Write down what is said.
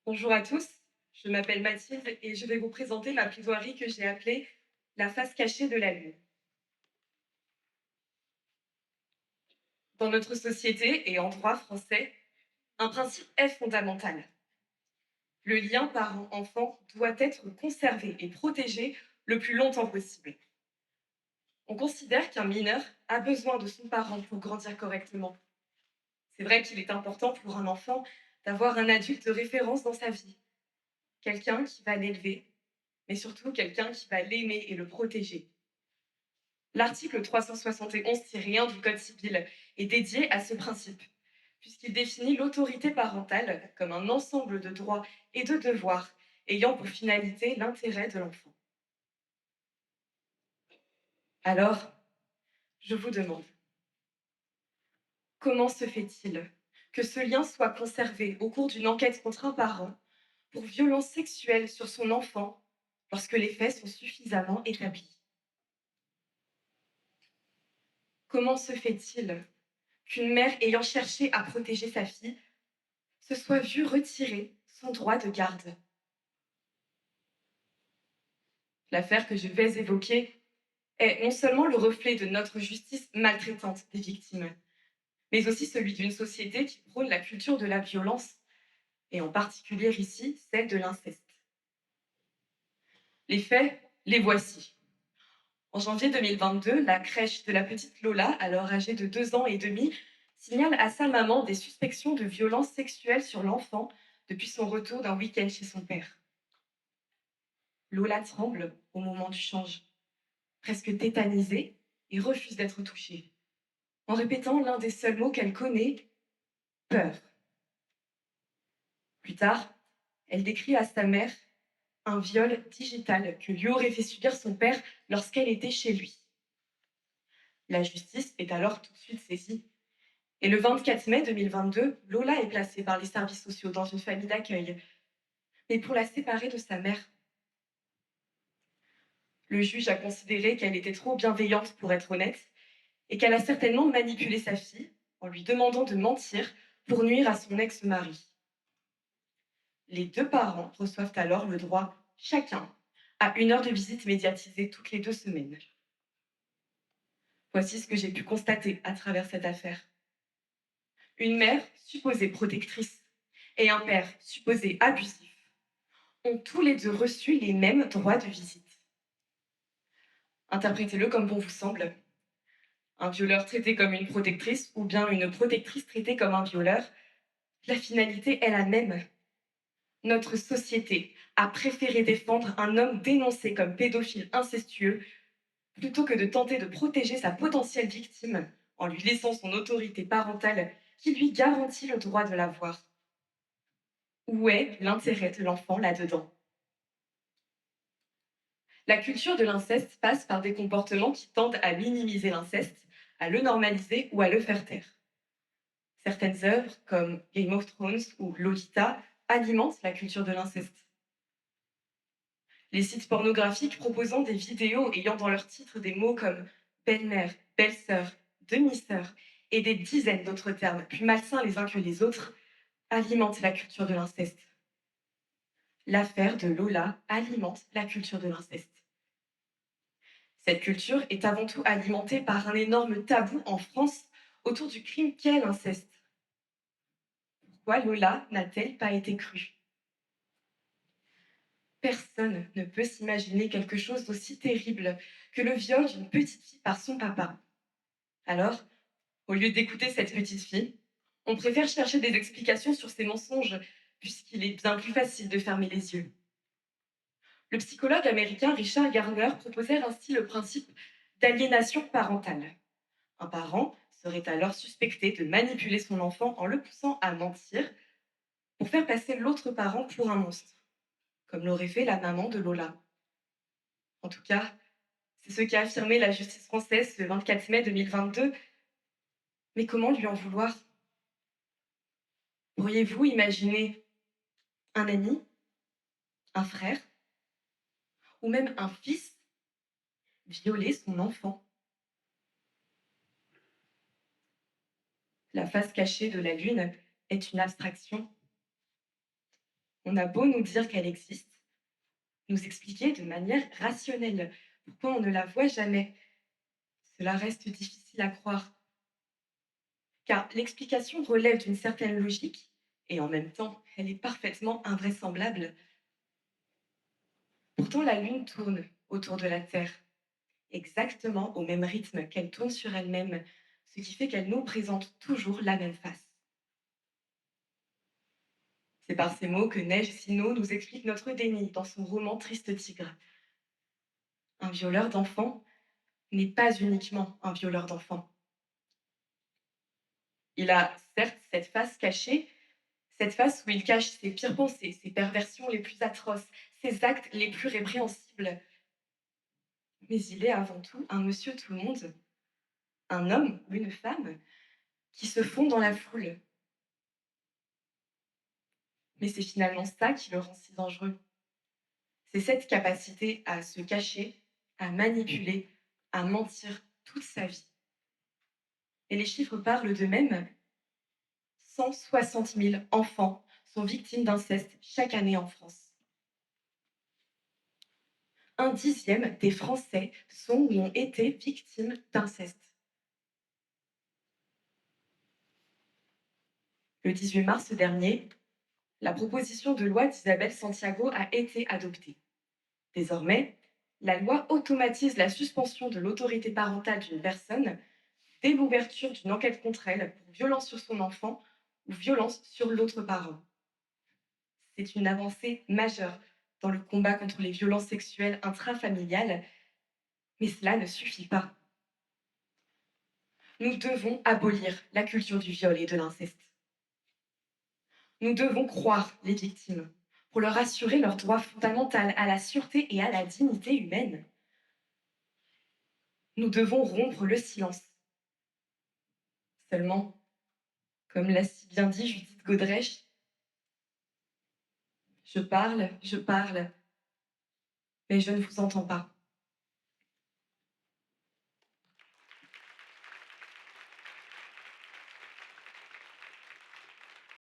Bonjour à tous, je m'appelle Mathilde et je vais vous présenter ma plaidoirie que j'ai appelée La face cachée de la Lune. Dans notre société et en droit français, un principe est fondamental. Le lien parent-enfant doit être conservé et protégé le plus longtemps possible. On considère qu'un mineur a besoin de son parent pour grandir correctement. C'est vrai qu'il est important pour un enfant d'avoir un adulte de référence dans sa vie, quelqu'un qui va l'élever, mais surtout quelqu'un qui va l'aimer et le protéger. L'article 371-1 du Code civil est dédié à ce principe, puisqu'il définit l'autorité parentale comme un ensemble de droits et de devoirs ayant pour finalité l'intérêt de l'enfant. Alors, je vous demande, comment se fait-il que ce lien soit conservé au cours d'une enquête contre un parent pour violence sexuelle sur son enfant lorsque les faits sont suffisamment établis? Comment se fait-il qu'une mère ayant cherché à protéger sa fille se soit vue retirer son droit de garde? L'affaire que je vais évoquer est non seulement le reflet de notre justice maltraitante des victimes, mais aussi celui d'une société qui prône la culture de la violence, et en particulier ici, celle de l'inceste. Les faits, les voici. En janvier 2022, la crèche de la petite Lola, alors âgée de 2 ans et demi, signale à sa maman des suspicions de violences sexuelles sur l'enfant depuis son retour d'un week-end chez son père. Lola tremble au moment du change, presque tétanisée, et refuse d'être touchée, en répétant l'un des seuls mots qu'elle connaît, peur. Plus tard, elle décrit à sa mère un viol digital que lui aurait fait subir son père lorsqu'elle était chez lui. La justice est alors tout de suite saisie. Et le 24 mai 2022, Lola est placée par les services sociaux dans une famille d'accueil, mais pour la séparer de sa mère. Le juge a considéré qu'elle était trop bienveillante pour être honnête et qu'elle a certainement manipulé sa fille en lui demandant de mentir pour nuire à son ex-mari. Les deux parents reçoivent alors le droit, chacun, à 1 heure de visite médiatisée toutes les 2 semaines. Voici ce que j'ai pu constater à travers cette affaire. Une mère supposée protectrice et un père supposé abusif ont tous les deux reçu les mêmes droits de visite. Interprétez-le comme bon vous semble. Un violeur traité comme une protectrice ou bien une protectrice traitée comme un violeur, la finalité est la même. Notre société a préféré défendre un homme dénoncé comme pédophile incestueux plutôt que de tenter de protéger sa potentielle victime en lui laissant son autorité parentale qui lui garantit le droit de la voir. Où est l'intérêt de l'enfant là-dedans? La culture de l'inceste passe par des comportements qui tendent à minimiser l'inceste, à le normaliser ou à le faire taire. Certaines œuvres, comme Game of Thrones ou Lolita, alimentent la culture de l'inceste. Les sites pornographiques proposant des vidéos ayant dans leur titre des mots comme belle-mère, belle-sœur, demi-sœur et des dizaines d'autres termes plus malsains les uns que les autres alimentent la culture de l'inceste. L'affaire de Lola alimente la culture de l'inceste. Cette culture est avant tout alimentée par un énorme tabou en France autour du crime qu'est l'inceste. Pourquoi Lola n'a-t-elle pas été crue? Personne ne peut s'imaginer quelque chose d'aussi terrible que le viol d'une petite fille par son papa. Alors, au lieu d'écouter cette petite fille, on préfère chercher des explications sur ses mensonges, puisqu'il est bien plus facile de fermer les yeux. Le psychologue américain Richard Gardner proposait ainsi le principe d'aliénation parentale. Un parent serait alors suspecté de manipuler son enfant en le poussant à mentir pour faire passer l'autre parent pour un monstre, comme l'aurait fait la maman de Lola. En tout cas, c'est ce qu'a affirmé la justice française le 24 mai 2022. Mais comment lui en vouloir? Pourriez-vous imaginer un ami, un frère ou même un fils violer son enfant? La face cachée de la Lune est une abstraction. On a beau nous dire qu'elle existe, nous expliquer de manière rationnelle pourquoi on ne la voit jamais, cela reste difficile à croire, car l'explication relève d'une certaine logique, et en même temps, elle est parfaitement invraisemblable. Pourtant, la Lune tourne autour de la Terre, exactement au même rythme qu'elle tourne sur elle-même, ce qui fait qu'elle nous présente toujours la même face. C'est par ces mots que Neige Sino nous explique notre déni dans son roman Triste Tigre. Un violeur d'enfants n'est pas uniquement un violeur d'enfants. Il a certes cette face cachée, cette face où il cache ses pires pensées, ses perversions les plus atroces, ses actes les plus répréhensibles. Mais il est avant tout un monsieur tout le monde, un homme ou une femme qui se fond dans la foule. Mais c'est finalement ça qui le rend si dangereux. C'est cette capacité à se cacher, à manipuler, à mentir toute sa vie. Et les chiffres parlent d'eux-mêmes. 160 000 enfants sont victimes d'inceste chaque année en France. Un dixième des Français sont ou ont été victimes d'inceste. Le 18 mars dernier, la proposition de loi d'Isabelle Santiago a été adoptée. Désormais, la loi automatise la suspension de l'autorité parentale d'une personne dès l'ouverture d'une enquête contre elle pour violence sur son enfant ou violence sur l'autre parent. C'est une avancée majeure dans le combat contre les violences sexuelles intrafamiliales, mais cela ne suffit pas. Nous devons abolir la culture du viol et de l'inceste. Nous devons croire les victimes pour leur assurer leur droit fondamental à la sûreté et à la dignité humaine. Nous devons rompre le silence. Seulement, comme l'a si bien dit Judith Godrèche, je parle, mais je ne vous entends pas.